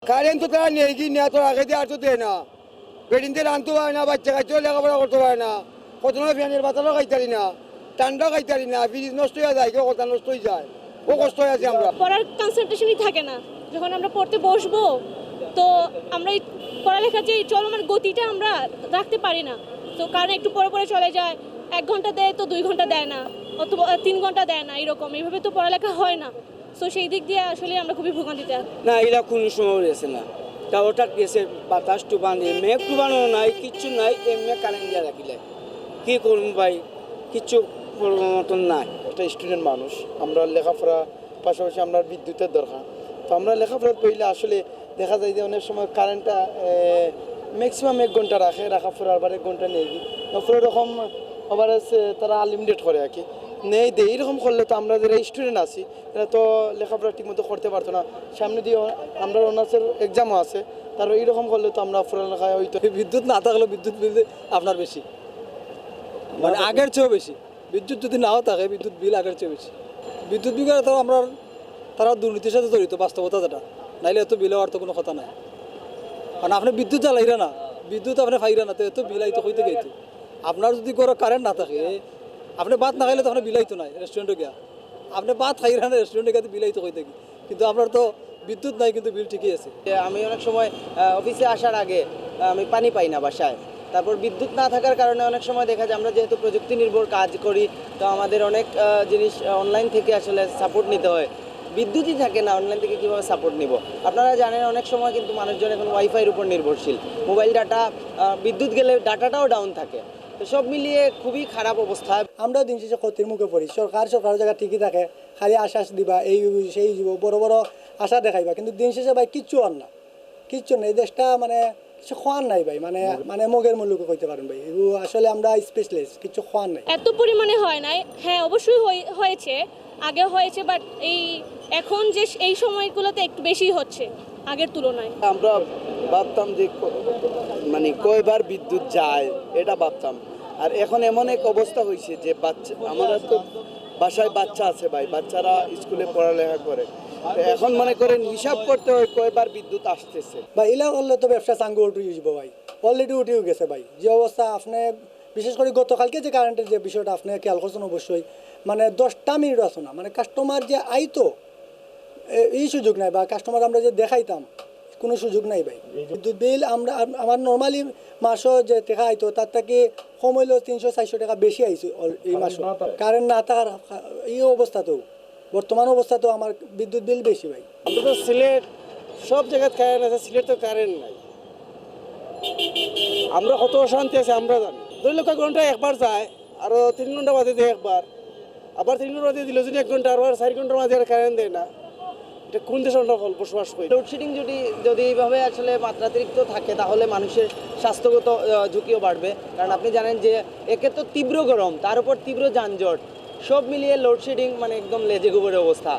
Current তো তারা নেই কি নেওয়া তো আগে দিয়ে আর তো দেয় না, বেডিনতে রানতে পারে না, বাচ্চা কাচ্চাও লেখাপড়া করতে পারে না, কত নয় ফ্যানের বাতাসও খাইতারি না, ঠান্ডাও খাইতারি না, ফ্রিজ নষ্ট হয়ে যায়, কেউ কথা নষ্ট হয়ে যায়, ও কষ্ট হয়ে আছে আমরা। পড়ার কনসেন্ট্রেশনই থাকে না। যখন আমরা পড়তে বসবো তো আমরা এই পড়ালেখার যে চলমান গতিটা আমরা রাখতে পারি না। তো কারণ একটু পরে পরে চলে যায়, 1 ঘন্টা দেয় তো 2 ঘন্টা দেয় না, অথবা 3 ঘন্টা দেয় না, এরকম এইভাবে তো পড়ালেখা হয় না। তো সেই দিক দিয়ে আসলে আমরা খুবই ভোগান্তিতে আছি। না এগুলা কোনো সময় রয়েছে না, তা হঠাৎ গেছে বাতাস টুবান দিয়ে মেঘ টুবানো নাই, কিচ্ছু নাই, এমনি কারেন্ট দিয়ে রাখিলে কী করুন ভাই, কিচ্ছু করবার মতন নাই। একটা স্টুডেন্ট মানুষ, আমরা লেখাপড়া পাশাপাশি আমরা বিদ্যুতের দরকার, তো আমরা লেখাপড়া করলে আসলে দেখা যায় যে অনেক সময় কারেন্টটা ম্যাক্সিমাম 1 ঘন্টা রাখা পরে আবার 1 ঘন্টা নেই তারপরে এরকম আবার তারা আনলিমিটেড করে আর কি নেই দেয়। এইরকম করলে তো আমরা যারা স্টুডেন্ট আছি এরা তো লেখাপড়া ঠিকমতো করতে পারতো না, সামনে দিয়ে আমরা অনার্সের এক্সামও আছে, তার এইরকম করলে তো আমরা পড়ালেখায় হয়তো বিদ্যুৎ না থাকলে বিদ্যুৎ বিল আপনার বেশি, মানে আগের চেয়েও বেশি। বিদ্যুৎ যদি নাও থাকে বিদ্যুৎ বিল আগের চেয়ে বেশি। বিদ্যুৎ বিল তো আমরা তারা দুর্নীতির সাথে জড়িত, বাস্তবতা যেটা, নাইলে এত বিল হওয়ার তো কোনো কথা নাই। কারণ আপনি বিদ্যুৎ জ্বালাইরা না, বিদ্যুৎ আপনি ফাইরা না, তো এত বিল আইতো হইতে গেইতো। আপনার যদি কোনো কারেন্ট না থাকে, আপনি ভাত না খাইলে তো আপনি বিলাইতো নাই রেস্টুরেন্টে গিয়া, আপনি ভাত খাইরা না রেস্টুরেন্টে গিয়ে বিলাইতো হইতে কি, কিন্তু আপনার তো বিদ্যুৎ নাই কিন্তু বিল ঠিকই আছে। আমি অনেক সময় অফিসে আসার আগে আমি পানি পাই না বাসায়, তারপর বিদ্যুৎ না থাকার কারণে অনেক সময় দেখা যায় আমরা যেহেতু প্রযুক্তি নির্ভর কাজ করি, তো আমাদের অনেক জিনিস অনলাইন থেকে আসলে সাপোর্ট নিতে হয়। বিদ্যুৎই থাকে না, অনলাইন থেকে কীভাবে সাপোর্ট নিব? আপনারা জানেন অনেক সময় কিন্তু মানুষজন এখন ওয়াইফাইয়ের উপর নির্ভরশীল, মোবাইল ডাটা, বিদ্যুৎ গেলে ডাটাটাও ডাউন থাকে, তো সব মিলিয়ে খুবই খারাপ অবস্থা। আমরা দিন শেষে ক্ষতির মুখে পড়ি। সরকার জায়গা ঠিকই থাকে, খালি আশ্বাস দিবা, এই সেই দিব, বড় বড় আশা দেখাইবা, কিন্তু দিন শেষে ভাই কিচ্ছু আর না, কিচ্ছু নেই। দেশটা মানে কিছু খোয়ার নাই ভাই, মানে মানে মগের মূল্যকে কইতে পারেন ভাই, এগুলো আসলে আমরা স্পেশালিস্ট, কিছু খোয়ার নাই। এত পরিমাণে হয় নাই, হ্যাঁ অবশ্যই হয়েছে, আগে হয়েছে, বাট এখন যে এই সময়গুলোতে একটু বেশি হচ্ছে আগের তুলনায়। আমরা ভাবতাম যে মানে কয়বার বিদ্যুৎ যায় এটা ভাবতাম, আর এখন এমন এক অবস্থা হয়েছে যে বাচ্চা, আমরা তো বাসায় বাচ্চা আছে ভাই, বাচ্চারা স্কুলে পড়ালেখা করে, তো এখন মনে করেন হিসাব করতে হয় কয়বার বিদ্যুৎ আসতেছে। ভাই এলা করলে তো ব্যবসা চাঙ্গু উঠে যাবো ভাই, অলরেডি উঠেও গেছে ভাই। যে অবস্থা আপনি বিশেষ করে গতকালকে যে কারেন্টের যে বিষয়টা আপনি খেয়াল করছেন অবশ্যই, মানে 10টা মিনিট আছে না, মানে কাস্টমার যে আইতো এই সুযোগ নাই, বা কাস্টমার আমরা যে দেখাইতাম কোনো সুযোগ নাই ভাই। বিদ্যুৎ বিল আমরা আমার নর্মালি মাসও যে টাকা আইতো তার থেকে কম হইলেও 300-400 টাকা বেশি আইছে এই মাসও। কারেন্ট না থাকার এই অবস্থাতেও, বর্তমান অবস্থাতেও আমার বিদ্যুৎ বিল বেশি ভাই। আমরা তো সিলেট সব জায়গায় কারেন্ট আছে, সিলেট তো কারেন্ট নাই, আমরা কত অশান্তি আছে আমরা জানি। 2 লক্ষ ঘন্টা একবার যায়, আরও 3 ঘন্টা বাদে দেয় একবার, আবার 3 ঘন্টা বাদে দিল যদি 1 ঘন্টা, আবার 4 ঘন্টার মাঝে আর কারেন্ট দেয় না, এটা কোন দেশে আমরা বসবাস করি? লোডশেডিং যদি এইভাবে আসলে মাত্রাতিরিক্ত থাকে তাহলে মানুষের স্বাস্থ্যগত ঝুঁকিও বাড়বে। কারণ আপনি জানেন যে একে তো তীব্র গরম, তার উপর তীব্র যানজট, সব মিলিয়ে লোডশেডিং মানে একদম লেজে গোবরের অবস্থা।